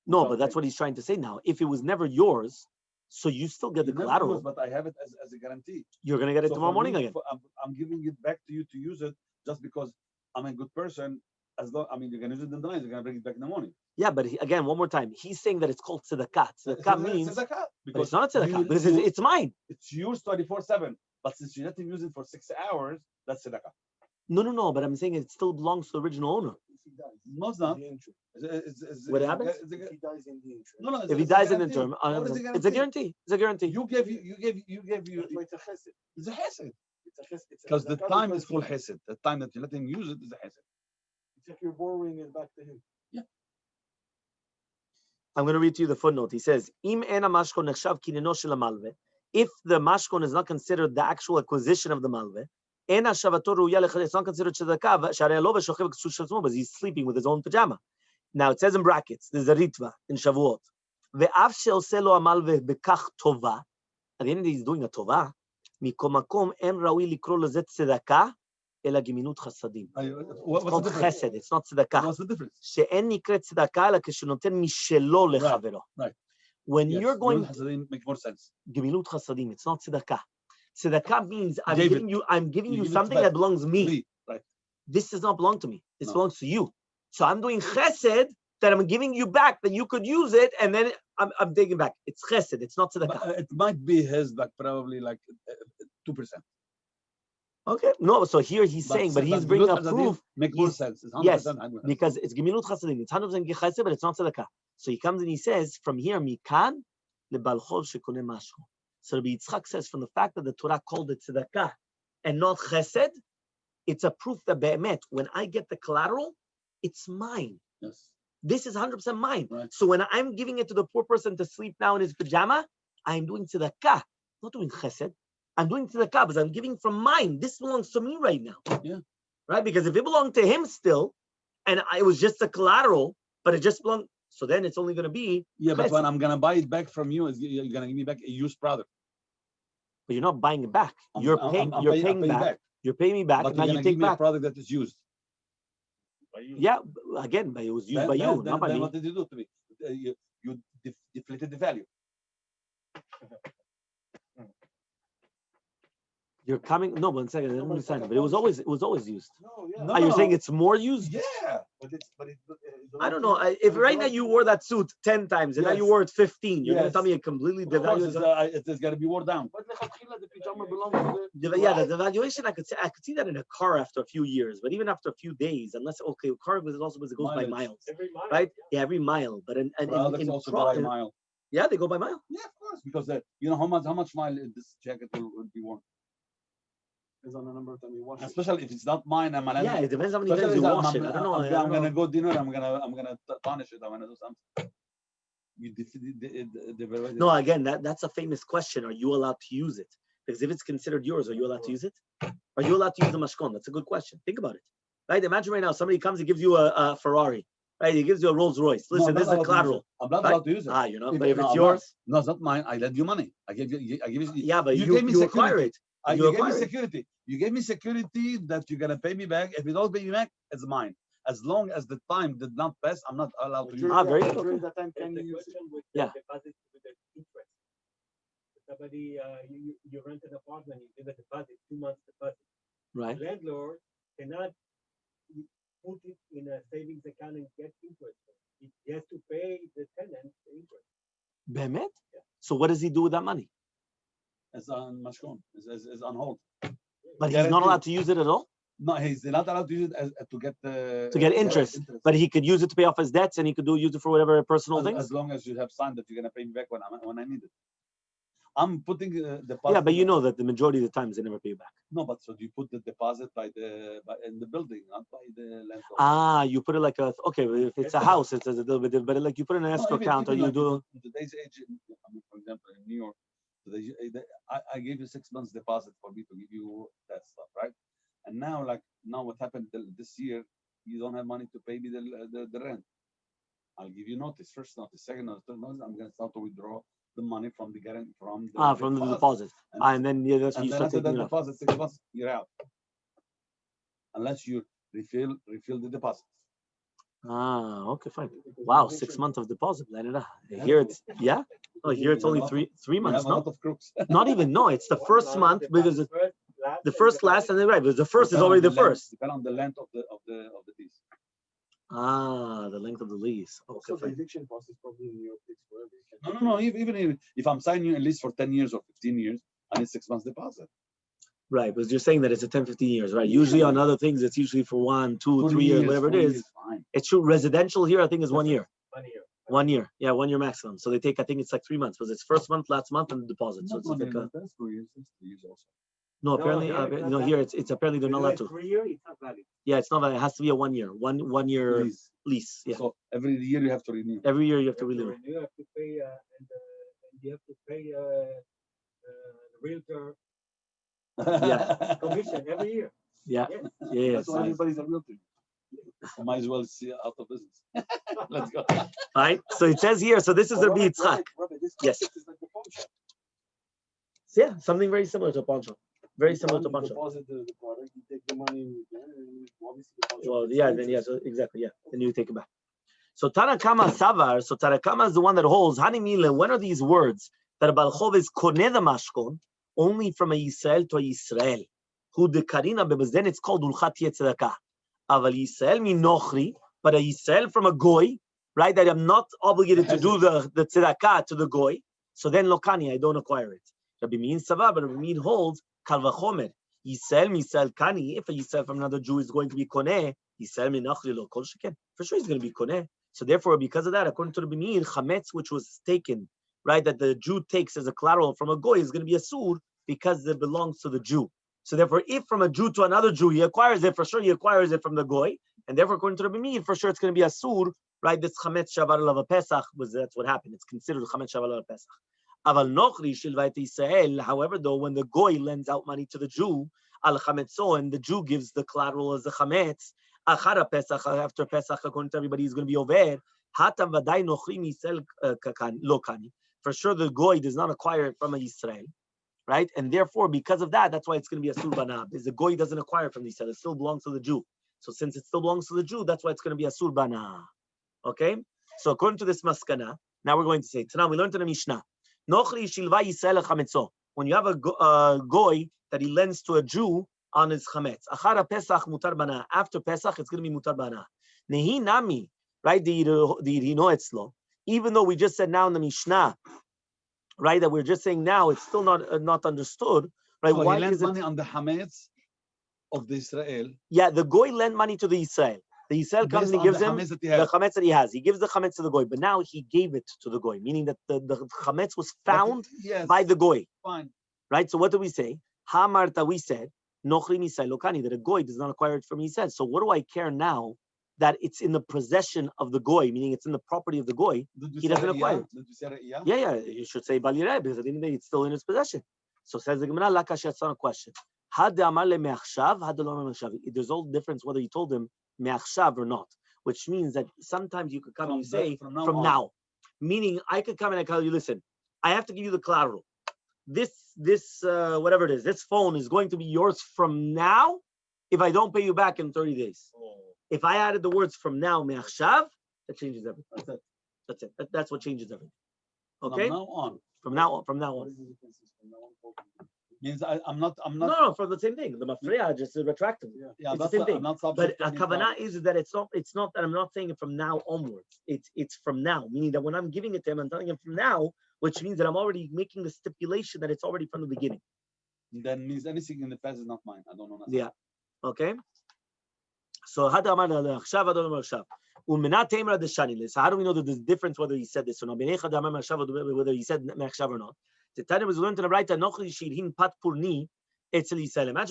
No, but that's what he's trying to say now. If it was never yours, so you still get the collateral. But I have it as a guarantee. You're going to get it tomorrow morning again. I'm giving it back to you to use it just because I'm a good person. You're going to use it in the night. You're going to bring it back in the morning. Yeah, but again, one more time. He's saying that it's called tzedakah. Tzedakah means tzedakah, because it's not a tzedakah because it's mine. It's yours 24/7. But since you let him use it for 6 hours, that's tzedakah. No. But I'm saying it still belongs to the original owner. Most not. What happens? If he dies in the interim. No. If he dies in the interim, it's a guarantee. It's a guarantee. You gave. It's a chesed. Because the time is called chesed. The time that you let him use it is a chesed. It's like you're borrowing it back to him. Yeah. I'm going to read to you the footnote. He says, "Im ena mashkon nechshav kineno shel malve." If the mashkon is not considered the actual acquisition of the malve, ena shavato ruya lechad. It's not considered tzedakah. Sharei lo v'shochev k'sush shel because he's sleeping with his own pajama. Now it says in brackets. There's a ritva in Shavuot. Ve'af she'oseh lo amalve bekach tova. At the end, he's doing a tova. Mikom makom en raui likro lezet tzedakah. Ela giminut chasadim. It's called chesed. It's not tzedakah. What's the difference? She'en nikret tzedakah ela k'shenoten mishelo lechavero. Right. When you're going, chasadim make more sense. Giminut chasadim. It's not tzedakah. Tzedakah means I'm giving you something that belongs to me. Right. This does not belong to me. This belongs to you. So I'm doing chesed that I'm giving you back that you could use it, and then I'm taking back. It's chesed. It's not tzedakah. It might be his, like probably like 2%. Okay, no. So here he's saying, but he's bringing a proof. Make more sense. It's 100% Yes, because it's gemilut chasadim. It's 100% chesed, but it's not tzedakah. So he comes and he says, from here, mikan lebalchov shekoneh mashko. So Rabbi Yitzchak says, from the fact that the Torah called it tzedakah and not chesed, it's a proof that be'emet, when I get the collateral, it's mine. Yes. This is 100% mine. Right. So when I'm giving it to the poor person to sleep now in his pajama, I'm doing tzedakah, not doing chesed. I'm doing tzedakah because I'm giving from mine. This belongs to me right now. Yeah. Right? Because if it belonged to him still, and it was just a collateral, but it just belonged, so then it's only going to be. Yeah, but when I'm going to buy it back from you, you're going to give me back a used product. But you're not buying it back. You're paying back. You're paying me back, but and now you take take back a product that is used. Yeah, again, but it was used by you, not by me. What did you do to me? You deflated the value. You're coming. No, but one second. I don't understand. But it was always used. No, yeah. No, you're saying it's more used? Yeah. But I don't know. If right now you wore that suit 10 times and now you wore it 15, you're going to tell me it completely devalues. It's got to be worn down. But the pajama belongs to the the devaluation, I could see that in a car after a few years, but even after a few days, unless a car was also because it goes by miles, every mile. right? Yeah, every mile. But in also go by mile. Yeah, they go by mile. Yeah, of course, because you know how much mile this jacket will be worn. Is on the number of time you wash it. Especially if it's not mine, Yeah, it depends how many times you wash it. I don't know. I'm gonna go dinner. I'm gonna tarnish it. I'm gonna do something. No, again, that's a famous question. Are you allowed to use it? Because if it's considered yours, are you allowed to use it? Are you allowed to use the mashkon? That's a good question. Think about it. Right? Imagine right now somebody comes and gives you a Ferrari. Right? He gives you a Rolls Royce. Listen, this is a collateral. I'm not allowed to use it. You're not. But if it's yours, no, it's not mine. I lend you money. I give you. Yeah, but you gave me you acquire it. You gave me security. You gave me security that you're gonna pay me back. If you don't pay me back, it's mine. As long as the time did not pass, I'm not allowed to use it. Very good. During that time, can you use it? Yeah. Deposit with the interest. Somebody, you rent an apartment, you give a deposit, 2 months deposit. Right. The landlord cannot put it in a savings account and get interest. He has to pay the tenant the interest. Behemet? Yeah. So what does he do with that money? It's on mashkon. It's on hold. But he's not allowed to use it at all? No, he's not allowed to use it to get interest. But he could use it to pay off his debts, and he could use it for whatever personal things. As long as you have signed that you're gonna pay me back when I need it. I'm putting the deposit. Yeah, but you know that the majority of the times they never pay you back. No, but so you put the deposit in the building, not by the landlord. You put it like a if it's a house, it's a little bit different. But like you put it in an escrow account, or you do. In today's age, for example, in New York, I gave you 6 months deposit for me to give you that stuff, right? And now what happened this year, you don't have money to pay me the rent. I'll give you notice, first notice, second notice, third notice. I'm gonna start to withdraw the money from the deposit. And then you start taking the deposit, 6 months, you're out. Unless you refill the deposit. Okay, fine. Wow, 6 months of deposit. Here it's here it's only three months. No, a lot of crooks. Not even. No, it's the first month because the first, last, and then right. Because the first is already the first. Depend on the length of the lease. The length of the lease. Okay. So the eviction process probably in New York takes forever. No. Even if I'm signing you a lease for 10 years or 15 years, I need 6 months deposit. Right, because you're saying that it's a 10, 15 years, right? Usually on other things, it's usually for 1, 2, 3 years, whatever it is. It's true. Residential here, I think, is 1 year. 1 year. 1 year. Yeah, 1 year maximum. So they take, I think it's like 3 months, because it's first month, last month, and the deposit. So it's like that's 2 years. It's 3 years also. No, apparently, here it's apparently they're not allowed to. 3 years, it's not valid. Yeah, it's not valid. It has to be a 1 year, one year lease. Yeah. So every year you have to renew. Every year you have to renew. You have to pay, and you have to pay the realtor commission every year. Yeah. Yes. Yeah. That's why everybody's a realtor. Might as well see out of business. Let's go. Right. So it says here. So this is the Yitzchak. Yes. Is like the pawn shop. Yeah, something very similar to a pawn shop. Very similar to a pawn shop. Deposit the product, you take the money, and obviously the pawn shop. Well, yeah, then so exactly, yeah. Then you take it back. So Tanakama Savar, so Tanakama is the one that holds Hanimile. When are these words that a Balchov is koneh the mashkon only from a Yisrael to a Yisrael? Who the Karina because then it's called Ulchat Yetzedakah. Aval Yisrael mi nochri, but a Yisrael from a goy, right? That I'm not obligated to do the tzedakah to the goy. So then lokani, I don't acquire it. Rabbi Mean Savar, but Rabbi Mean holds Kal Vachomer. Yisrael misal kani. If a Yisrael from another Jew is going to be koneh, Yisrael minachli lo kol sheken. For sure, he's going to be koneh. So therefore, because of that, according to the Meir, chametz which was taken, right, that the Jew takes as a collateral from a goy is going to be a sur because it belongs to the Jew. So therefore, if from a Jew to another Jew he acquires it, for sure he acquires it from the goy, and therefore according to the Meir, for sure it's going to be a sur, right? This chametz shavar alav pesach that's what happened. It's considered chametz shavar alav pesach. Aval nochri shilvayt Yisrael. However, though, when the goy lends out money to the Jew, al chametzo, and the Jew gives the collateral as the chametz, achara pesach, after pesach, according to everybody, is going to be over. Hatam vaday nochri misel lokani. For sure, the goy does not acquire it from a Yisrael, right? And therefore, because of that, that's why it's going to be a surbana. Because the goy doesn't acquire it from the Yisrael; it still belongs to the Jew. So since it still belongs to the Jew, that's why it's going to be a surbana. Okay. So according to this maskana, now we're going to say, Tanah, we learned in the Mishnah. When you have a goy that he lends to a Jew on his chametz, achara pesach mutar bana. After pesach, it's going to be mutar bana. Nehi nami, right? Even though we just said now in the Mishnah, right, that we're just saying now, it's still not understood, right? So Why he lends is it money on the chametz of the Israel. Yeah, the goy lent money to the Israel. The Israel comes and he gives him the chametz that he has. He gives the chametz to the goy, but now he gave it to the goy, meaning that the chametz was found by the goy. Fine. Right? So what do we say? Hamarta, we said, nochri misai lokani, that a goy does not acquire it from Israel. So what do I care now that it's in the possession of the goy, meaning it's in the property of the goy? He doesn't acquire it. Did you say Yeah, you should say balireh, because at the end of the day, it's still in his possession. So says the Gemara, lakash yatzon a question. There's all difference whether you told him me'achshav or not, which means that sometimes you could come and you say from now. Meaning I could come and I tell you, listen, I have to give you the collateral. This whatever it is, this phone is going to be yours from now if I don't pay you back in 30 days. If I added the words from now me'achshav, that changes everything. That's it. That's what changes everything. Okay? From now on. Means I'm not. No, from the same thing. The mafreya just retracted. Yeah, it's the same thing. But a kavanah is that it's not that I'm not saying it from now onwards. It's from now, meaning that when I'm giving it to him, I'm telling him from now, which means that I'm already making the stipulation that it's already from the beginning. Then means anything in the past is not mine. I don't know. Yeah. Okay. So how do we know that there's a difference whether he said this or not? Whether he said mechshav or not. The Tanya was learned in the right. Imagine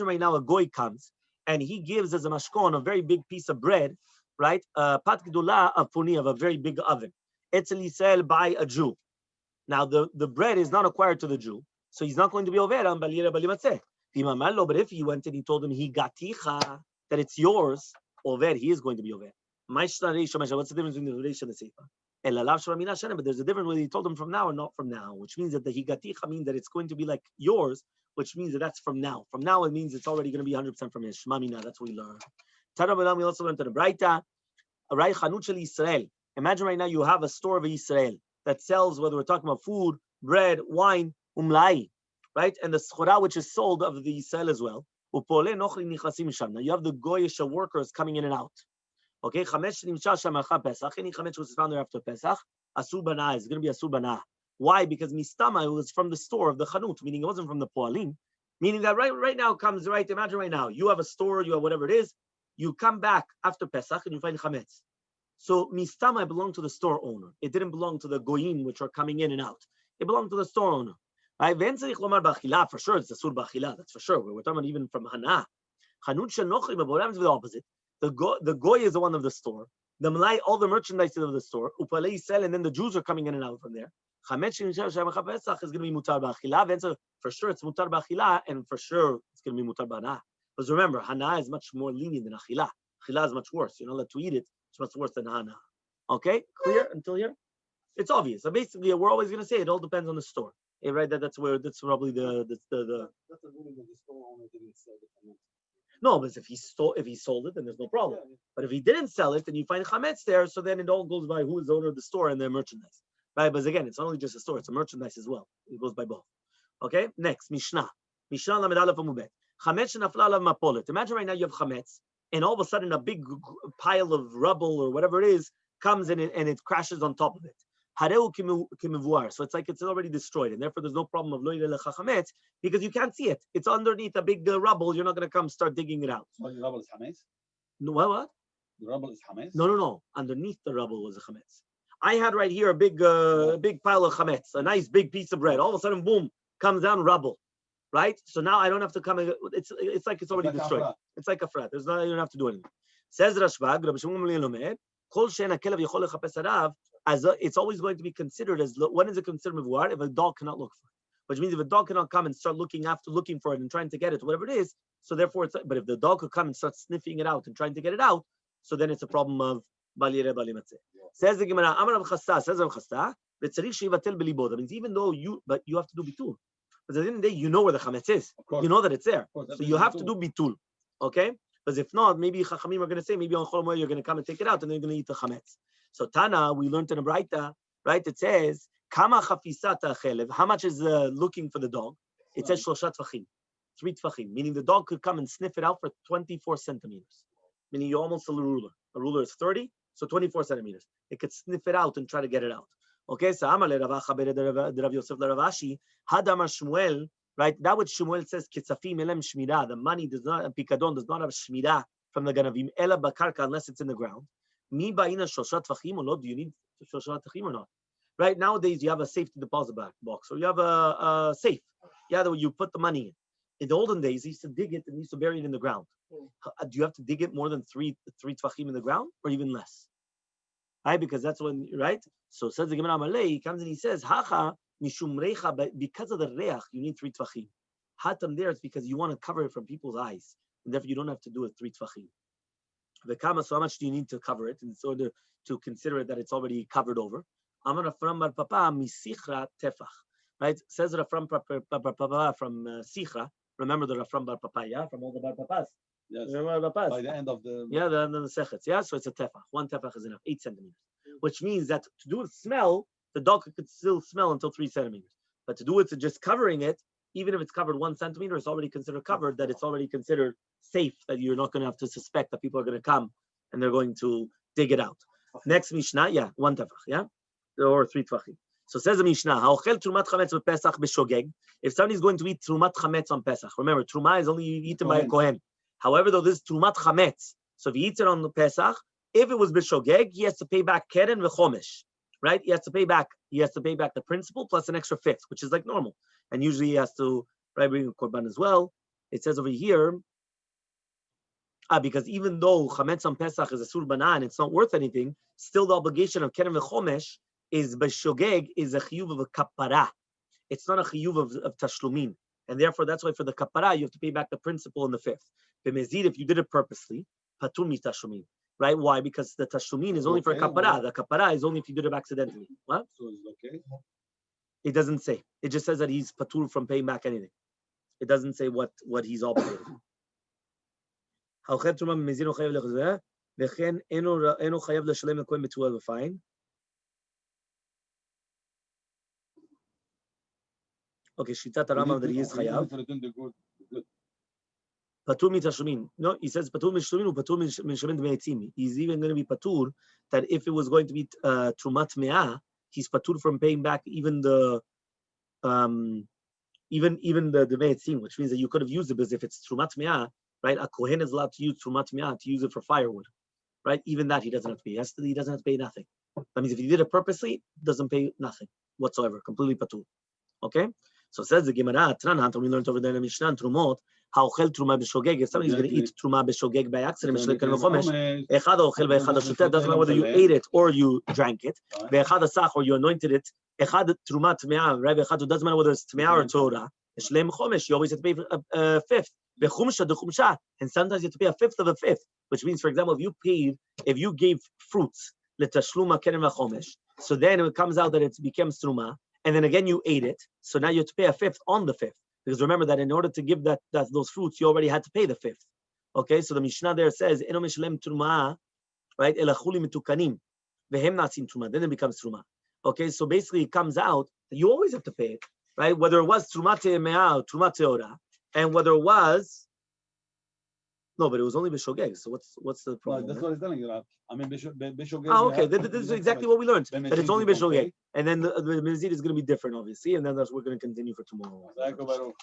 right now a goy comes and he gives as a mashkon a very big piece of bread, right? Pat gdula of purni, of a very big oven. Etzel Yisrael by a Jew. Now the bread is not acquired to the Jew, so he's not going to be over on balira balimatzeh. But if he went and he told him he gaticha, that it's yours, over, he is going to be over. What's the difference between the Reish and the Seifa? But there's a difference whether he told him from now or not from now, which means that the higaticha means that it's going to be like yours, which means that that's from now. From now, it means it's already going to be 100% from his. Shmamina, that's what we learn. We also learned in the Braita, Israel. Imagine right now you have a store of Israel that sells, whether we're talking about food, bread, wine, umlai, right? And the schora, which is sold of the Israel as well. Now you have the goyish workers coming in and out. Okay, chametz Pesach, any chametz was found there after Pesach, asur bana is going to be asur bana. Why? Because mistama, it was from the store of the chanut, meaning it wasn't from the poalim. Meaning that right now comes, right, imagine right now, you have a store, you have whatever it is, you come back after Pesach and you find chametz. So mistama belonged to the store owner. It didn't belong to the goyim, which are coming in and out. It belonged to the store owner. Right? For sure, it's asur b'achila, that's for sure. We're talking about even from hana. Chanut shenochri, but what happens with the opposite? The goy is the one of the store. The malai, all the merchandise of the store. Upalei sell, and then the Jews are coming in and out from there. Chametz shemachah Pesach is going to be mutar b'achila. For sure, it's mutar b'achila, and for sure, it's going to be mutar b'hana. Because remember, hana is much more lenient than achila. Achila is much worse. You're not allowed to eat it. It's much worse than hana. Okay, clear until here? It's obvious. So basically, we're always going to say it all depends on the store. Right? That's probably the. That's a ruling that the store owner didn't sell it. No, but if he sold it, then there's no problem. Yeah. But if he didn't sell it, then you find chametz there, so then it all goes by who is the owner of the store and their merchandise. Right? But again, it's not only just a store, it's a merchandise as well. It goes by both. Okay? Next, Mishnah. Mishnah lamed aleph amud bet. Chametz shenafla alav mapolet. Imagine right now you have chametz, and all of a sudden a big pile of rubble or whatever it is comes in and it crashes on top of it. Hareu kimevuar. So it's like it's already destroyed, and therefore there's no problem of lo yileh lecha chametz because you can't see it. It's underneath a big rubble. You're not going to come start digging it out. So the rubble is hametz. No, what? The rubble is hametz. No. Underneath the rubble was a chametz. I had right here a big pile of chametz, a nice big piece of bread. All of a sudden, boom, comes down rubble, right? So now I don't have to come. It's like it's already destroyed. It's like a frat. You don't have to do anything. Says Rashbag, Rabbi Shimon Lomed, Kol she'en hakelev yochol lechapes harav, as it's always going to be considered as when is it considered mevuar? If a dog cannot look for it, which means if a dog cannot come and start looking for it and trying to get it, whatever it is. So therefore, but if the dog could come and start sniffing it out and trying to get it out, so then it's a problem of bal yireh bal yimatzeh. Says the Gemara, Amar Rav Chasta, says Rav Chasta, v'tzarich sheyivatel belibo. That means even though you have to do bitul. But at the end of the day, you know where the chametz is. You know that it's there. So you have to do bitul. Okay? Because if not, maybe Chachamim are going to say, maybe on Chol Moed you're going to come and take it out and then you're going to eat the chametz. So Tana, we learned in a Braita, right? It says, Kama chafisata chelev. How much is looking for the dog? It says shlosha tfachim, 3 tfachim, meaning the dog could come and sniff it out for 24 centimeters. Meaning you're almost a ruler. A ruler is 30, so 24 centimeters. It could sniff it out and try to get it out. Okay, so Amar le Ravacha bere de Rav Yosef le Ravashi, Hadamar Shmuel, right? That what Shmuel says, Kitzafim elem shmira. The money does not, pikadon does not have shmira from the ganavim, ela bakarka, unless it's in the ground. Mi ba'ina shoshat tfachim or not? Do you need shoshat tfachim or not? Right, nowadays you have a safety deposit box, or you have a safe. Yeah, you put the money in. In the olden days, they used to dig it and used to bury it in the ground. Do you have to dig it more than three tfachim in the ground, or even less? Right, because that's when, right? So says the Gemara Malay, he comes and he says, Hacha mishum recha, because of the reach, you need 3 tfachim. Hatam there, it's because you want to cover it from people's eyes, and therefore you don't have to do it 3 tfachim. The kama, so how much do you need to cover it in order to consider it that it's already covered over? Amar Rafram bar Papa misichra tefach. Right? Says Rafram bar Papa from Sichra. Remember the Rafram bar Papa, yeah, from all the bar Papas. Yes. Remember Papas? By the end of the the end of the Masechets. Yeah, so it's a tefach. 1 tefach is enough, 8 centimeters. Which means that to do it smell, the dog could still smell until 3 centimeters. But to do it to just covering it, even if it's covered 1 centimeter, it's already considered covered. That it's already considered safe. That you're not going to have to suspect that people are going to come and they're going to dig it out. Next Mishnah, 1 tefach, yeah, or 3 tefachim. So says the Mishnah, Ha'ochel trumat chametz b'Pesach b'shogeg. If somebody's going to eat trumat chametz on Pesach, remember truma is only eaten by a kohen. However, though this is trumat chametz, so if he eats it on the Pesach, if it was b'shogeg, he has to pay back keren v'chomesh, right? He has to pay back the principal plus an extra 5th, which is like normal. And usually he has to bring a korban as well. It says over here, because even though chametz on Pesach is a sur bana and it's not worth anything, still the obligation of keren v'chomesh is b'shogeg is a chiyuv of a kapara. It's not a chiyuv of tashlumin. And therefore, that's why for the kapara, you have to pay back the principal and the 5th. B'mezid, if you did it purposely, patur mitashlumin. Right? Why? Because the tashlumin is only for kapara. The kapara is only if you did it accidentally. What? So it's okay? It doesn't say. It just says that he's patur from paying back anything. It doesn't say what he's obligated. Okay, Shitat Rambam that he is chayav. Patur mitashlumin. No, he says patur mitashlumin or patur mitashlumin d'me'etzim. He's even going to be patur that if it was going to be trumat me'ah, he's patur from paying back even the me'etzim, which means that you could have used it because if it's trumat me'ah, right? A kohen is allowed to use trumat me'ah to use it for firewood, right? Even that he doesn't have to pay. He doesn't have to pay nothing. That means if he did it purposely, doesn't pay nothing whatsoever, completely patur. Okay. So says the Gemara, Tranhat, we learned over there in the Mishnah, Trumot, Ha'ochel truma b'shogeg. If somebody's going to eat truma b'shogeg by accident, echad ha'ochel ve'echad ha'shoteh, doesn't matter whether you ate it or you drank it, ve'echad ha'sach or you anointed it, echad truma tme'ah, right? Ve'echad, doesn't matter whether it's tme'ah or Torah, eshlem chomesh, you always have to pay a 5th. Ve'chumsha d'chumsha, and sometimes you have to pay a 5th of a 5th, which means, for example, if you gave fruits, l'tashluma keren v'chomesh, so then it comes out that it becomes truma, and then again you ate it, so now you have to pay a 5th on the 5th. Because remember that in order to give those fruits, you already had to pay the 5th. Okay, so the Mishnah there says, "Eno mishlem truma," right? Elachuli mitukanim, vehem nasim truma. Then it becomes truma. Okay, so basically it comes out that you always have to pay it, right? Whether it was truma te'emea or truma te'ora, and whether it was No, but it was only b'shogeg. So what's the No, problem? that's there? what he's telling you. I mean, Bishogeg. Oh, okay. This is exactly what we learned. Then That it's Mezid only you don't b'shogeg, pay. and then the mezid is going to be different, obviously, and then we're going to continue for tomorrow. Baruch.